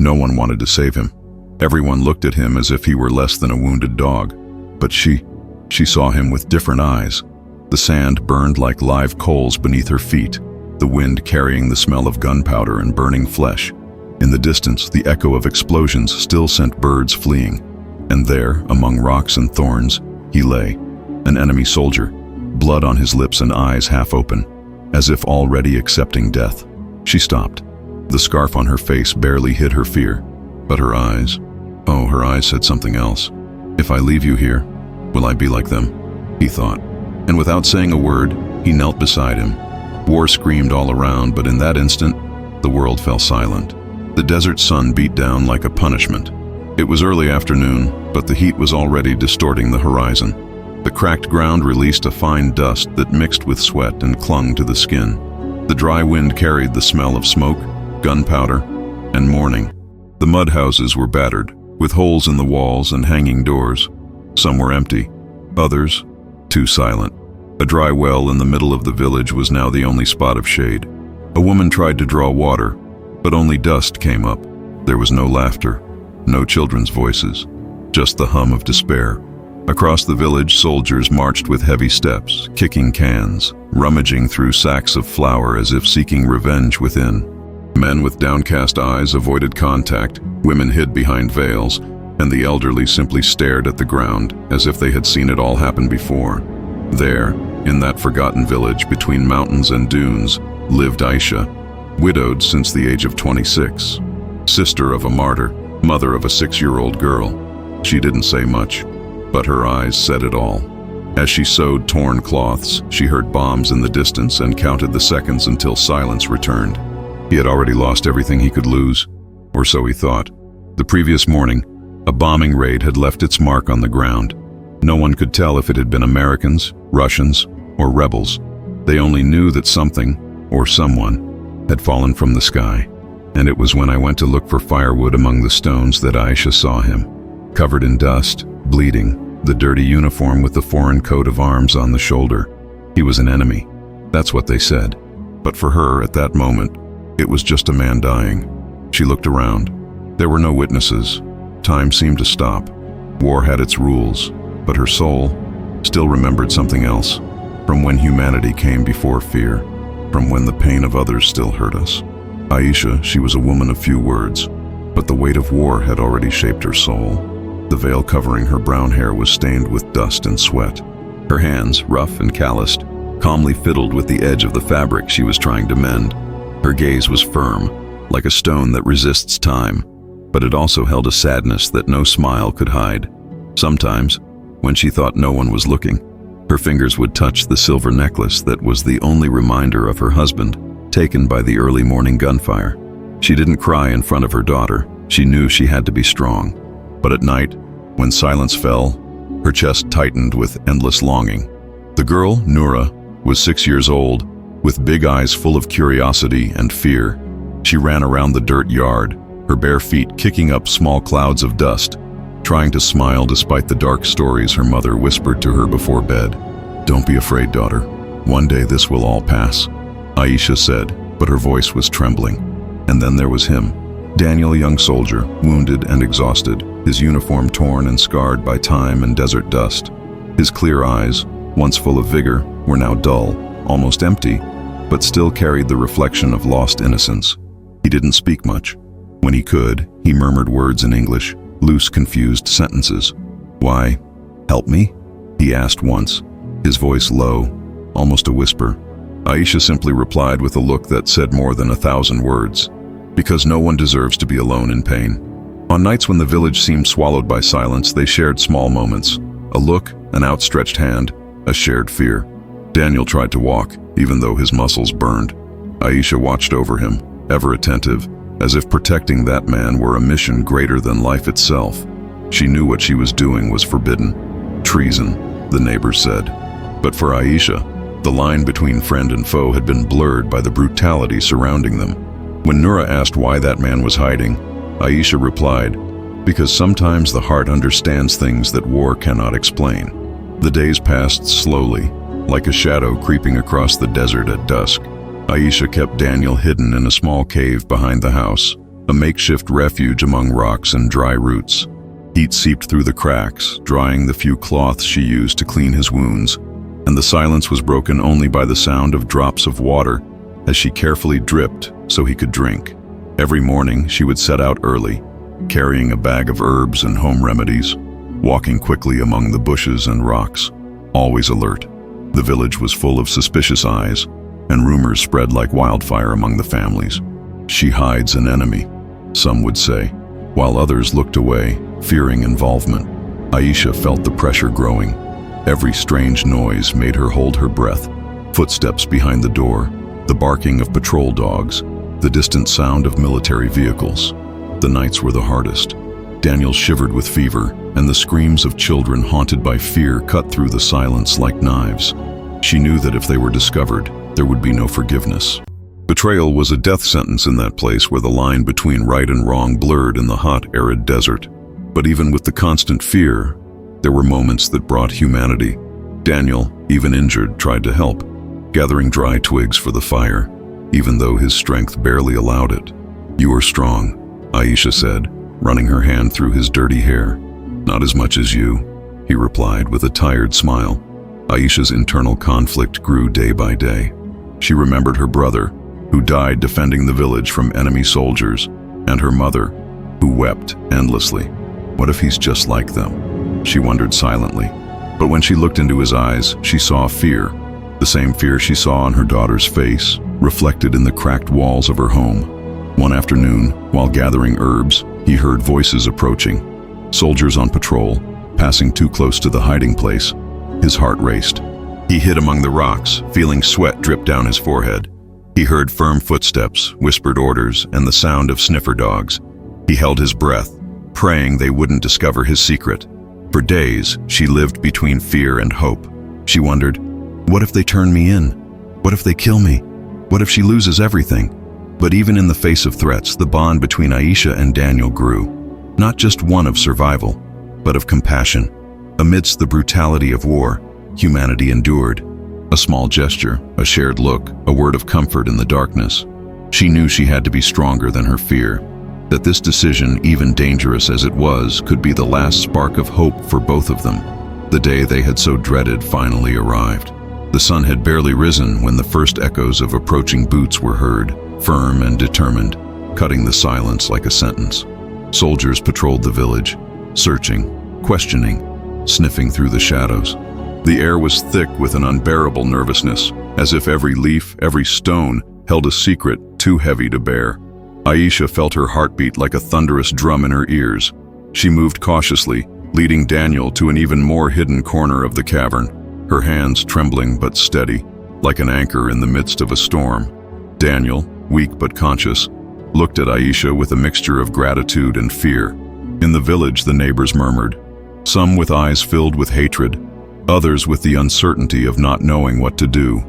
No one wanted to save him. Everyone looked at him as if he were less than a wounded dog. But she saw him with different eyes. The sand burned like live coals beneath her feet, the wind carrying the smell of gunpowder and burning flesh. In the distance, the echo of explosions still sent birds fleeing. And there, among rocks and thorns, he lay, an enemy soldier, blood on his lips and eyes half open, as if already accepting death. She stopped. The scarf on her face barely hid her fear, but her eyes, oh, her eyes said something else. If I leave you here, will I be like them? He thought. And without saying a word, he knelt beside him. War screamed all around, but in that instant, the world fell silent. The desert sun beat down like a punishment. It was early afternoon, but the heat was already distorting the horizon. The cracked ground released a fine dust that mixed with sweat and clung to the skin. The dry wind carried the smell of smoke, gunpowder, and morning. The mud houses were battered, with holes in the walls and hanging doors. Some were empty, others too silent. A dry well in the middle of the village was now the only spot of shade. A woman tried to draw water, but only dust came up. There was no laughter, no children's voices, just the hum of despair. Across the village, soldiers marched with heavy steps, kicking cans, rummaging through sacks of flour as if seeking revenge within. Men with downcast eyes avoided contact, women hid behind veils, and the elderly simply stared at the ground as if they had seen it all happen before. There, in that forgotten village between mountains and dunes, lived Aisha, widowed since the age of 26, sister of a martyr, mother of a 6-year-old girl. She didn't say much, but her eyes said it all. As she sewed torn cloths, she heard bombs in the distance and counted the seconds until silence returned. He had already lost everything he could lose, or so he thought. The previous morning, a bombing raid had left its mark on the ground. No one could tell if it had been Americans, Russians, or rebels. They only knew that something, or someone, had fallen from the sky. And it was when I went to look for firewood among the stones that Aisha saw him, covered in dust, bleeding, the dirty uniform with the foreign coat of arms on the shoulder. He was an enemy. That's what they said. But for her, at that moment, it was just a man dying. She looked around. There were no witnesses. Time seemed to stop. War had its rules, but her soul still remembered something else, from when humanity came before fear, from when the pain of others still hurt us. Aisha, she was a woman of few words, but the weight of war had already shaped her soul. The veil covering her brown hair was stained with dust and sweat. Her hands, rough and calloused, calmly fiddled with the edge of the fabric she was trying to mend. Her gaze was firm, like a stone that resists time, but it also held a sadness that no smile could hide. Sometimes, when she thought no one was looking, her fingers would touch the silver necklace that was the only reminder of her husband, taken by the early morning gunfire. She didn't cry in front of her daughter. She knew she had to be strong. But at night, when silence fell, her chest tightened with endless longing. The girl, Noura, was 6 years old, with big eyes full of curiosity and fear. She ran around the dirt yard, her bare feet kicking up small clouds of dust, trying to smile despite the dark stories her mother whispered to her before bed. "Don't be afraid, daughter. One day this will all pass," Aisha said, but her voice was trembling. And then there was him, Daniel, a young soldier, wounded and exhausted, his uniform torn and scarred by time and desert dust. His clear eyes, once full of vigor, were now dull, almost empty, but still carried the reflection of lost innocence. He didn't speak much. When he could, he murmured words in English, loose, confused sentences. "Why, help me?" he asked once, his voice low, almost a whisper. Aisha simply replied with a look that said more than 1,000 words. Because no one deserves to be alone in pain. On nights when the village seemed swallowed by silence, they shared small moments. A look, an outstretched hand, a shared fear. Daniel tried to walk, even though his muscles burned. Aisha watched over him, ever attentive, as if protecting that man were a mission greater than life itself. She knew what she was doing was forbidden. Treason, the neighbors said. But for Aisha, the line between friend and foe had been blurred by the brutality surrounding them. When Noura asked why that man was hiding, Aisha replied, "Because sometimes the heart understands things that war cannot explain." The days passed slowly, like a shadow creeping across the desert at dusk. Aisha kept Daniel hidden in a small cave behind the house, a makeshift refuge among rocks and dry roots. Heat seeped through the cracks, drying the few cloths she used to clean his wounds, and the silence was broken only by the sound of drops of water as she carefully dripped so he could drink. Every morning she would set out early, carrying a bag of herbs and home remedies, walking quickly among the bushes and rocks, always alert. The village was full of suspicious eyes, and rumors spread like wildfire among the families. She hides an enemy, some would say, while others looked away, fearing involvement. Aisha felt the pressure growing. Every strange noise made her hold her breath. Footsteps behind the door, the barking of patrol dogs, the distant sound of military vehicles. The nights were the hardest. Daniel shivered with fever, and the screams of children haunted by fear cut through the silence like knives. She knew that if they were discovered, there would be no forgiveness. Betrayal was a death sentence in that place where the line between right and wrong blurred in the hot, arid desert. But even with the constant fear, there were moments that brought humanity. Daniel, even injured, tried to help, gathering dry twigs for the fire, even though his strength barely allowed it. "You are strong," Aisha said, running her hand through his dirty hair. "Not as much as you," he replied with a tired smile. Aisha's internal conflict grew day by day. She remembered her brother, who died defending the village from enemy soldiers, and her mother, who wept endlessly. What if he's just like them? She wondered silently. But when she looked into his eyes, she saw fear, the same fear she saw on her daughter's face, reflected in the cracked walls of her home. One afternoon, while gathering herbs, he heard voices approaching. Soldiers on patrol, passing too close to the hiding place. His heart raced. He hid among the rocks, feeling sweat drip down his forehead. He heard firm footsteps, whispered orders, and the sound of sniffer dogs. He held his breath, praying they wouldn't discover his secret. For days, she lived between fear and hope. She wondered, what if they turn me in? What if they kill me? What if she loses everything? But even in the face of threats, the bond between Aisha and Daniel grew. Not just one of survival, but of compassion. Amidst the brutality of war, humanity endured. A small gesture, a shared look, a word of comfort in the darkness. She knew she had to be stronger than her fear, that this decision, even dangerous as it was, could be the last spark of hope for both of them. The day they had so dreaded finally arrived. The sun had barely risen when the first echoes of approaching boots were heard, firm and determined, cutting the silence like a sentence. Soldiers patrolled the village, searching, questioning, sniffing through the shadows. The air was thick with an unbearable nervousness, as if every leaf, every stone, held a secret too heavy to bear. Aisha felt her heartbeat like a thunderous drum in her ears. She moved cautiously, leading Daniel to an even more hidden corner of the cavern, her hands trembling but steady, like an anchor in the midst of a storm. Daniel, weak but conscious, looked at Aisha with a mixture of gratitude and fear. In the village, the neighbors murmured, some with eyes filled with hatred, others with the uncertainty of not knowing what to do.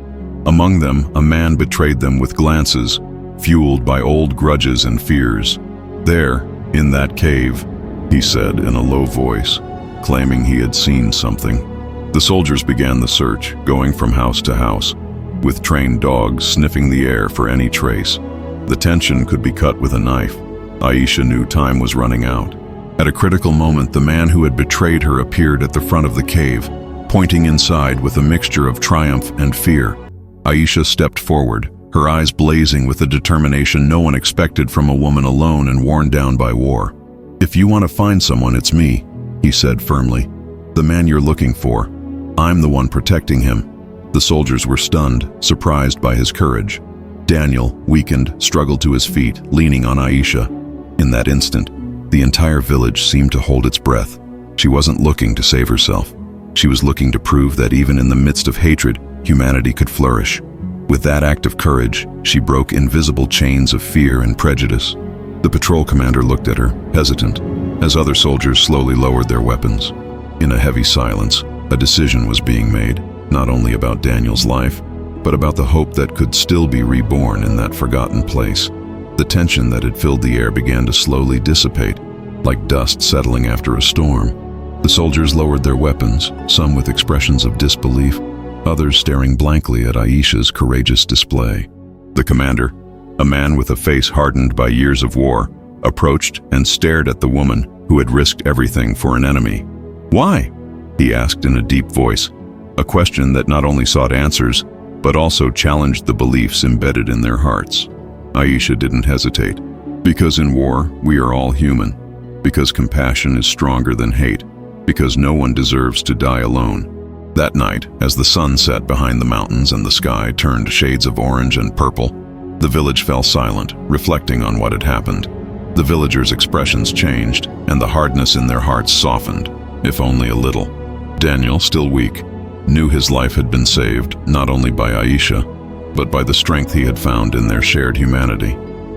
Among them, a man betrayed them with glances, fueled by old grudges and fears. "There, in that cave," he said in a low voice, claiming he had seen something. The soldiers began the search, going from house to house, with trained dogs sniffing the air for any trace. The tension could be cut with a knife. Aisha knew time was running out. At a critical moment, the man who had betrayed her appeared at the front of the cave, pointing inside with a mixture of triumph and fear. Aisha stepped forward, her eyes blazing with a determination no one expected from a woman alone and worn down by war. "If you want to find someone, it's me," he said firmly. "The man you're looking for. I'm the one protecting him." The soldiers were stunned, surprised by his courage. Daniel, weakened, struggled to his feet, leaning on Aisha. In that instant, the entire village seemed to hold its breath. She wasn't looking to save herself. She was looking to prove that even in the midst of hatred, humanity could flourish. With that act of courage, she broke invisible chains of fear and prejudice. The patrol commander looked at her, hesitant, as other soldiers slowly lowered their weapons. In a heavy silence, a decision was being made, not only about Daniel's life, but about the hope that could still be reborn in that forgotten place. The tension that had filled the air began to slowly dissipate, like dust settling after a storm. The soldiers lowered their weapons, some with expressions of disbelief, others staring blankly at Aisha's courageous display. The commander, a man with a face hardened by years of war, approached and stared at the woman who had risked everything for an enemy. "Why?" he asked in a deep voice, a question that not only sought answers, but also challenged the beliefs embedded in their hearts. Aisha didn't hesitate. "Because in war, we are all human. Because compassion is stronger than hate. Because no one deserves to die alone." That night, as the sun set behind the mountains and the sky turned shades of orange and purple, the village fell silent, reflecting on what had happened. The villagers' expressions changed, and the hardness in their hearts softened, if only a little. Daniel, still weak, knew his life had been saved, not only by Aisha, but by the strength he had found in their shared humanity.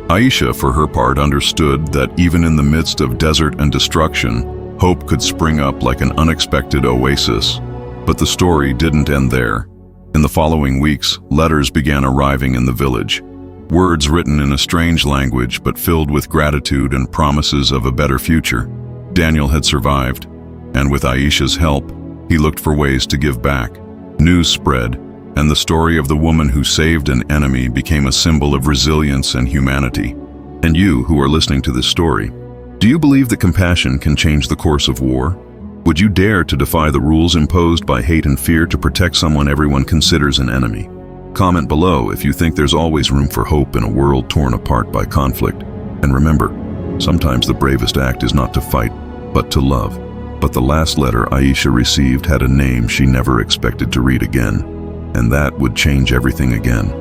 Aisha, for her part, understood that even in the midst of desert and destruction, hope could spring up like an unexpected oasis. But the story didn't end there. In the following weeks, letters began arriving in the village. Words written in a strange language but filled with gratitude and promises of a better future. Daniel had survived, and with Aisha's help, he looked for ways to give back. News spread, and the story of the woman who saved an enemy became a symbol of resilience and humanity. And you, who are listening to this story, do you believe that compassion can change the course of war? Would you dare to defy the rules imposed by hate and fear to protect someone everyone considers an enemy? Comment below if you think there's always room for hope in a world torn apart by conflict. And remember, sometimes the bravest act is not to fight, but to love. But the last letter Aisha received had a name she never expected to read again, and that would change everything again.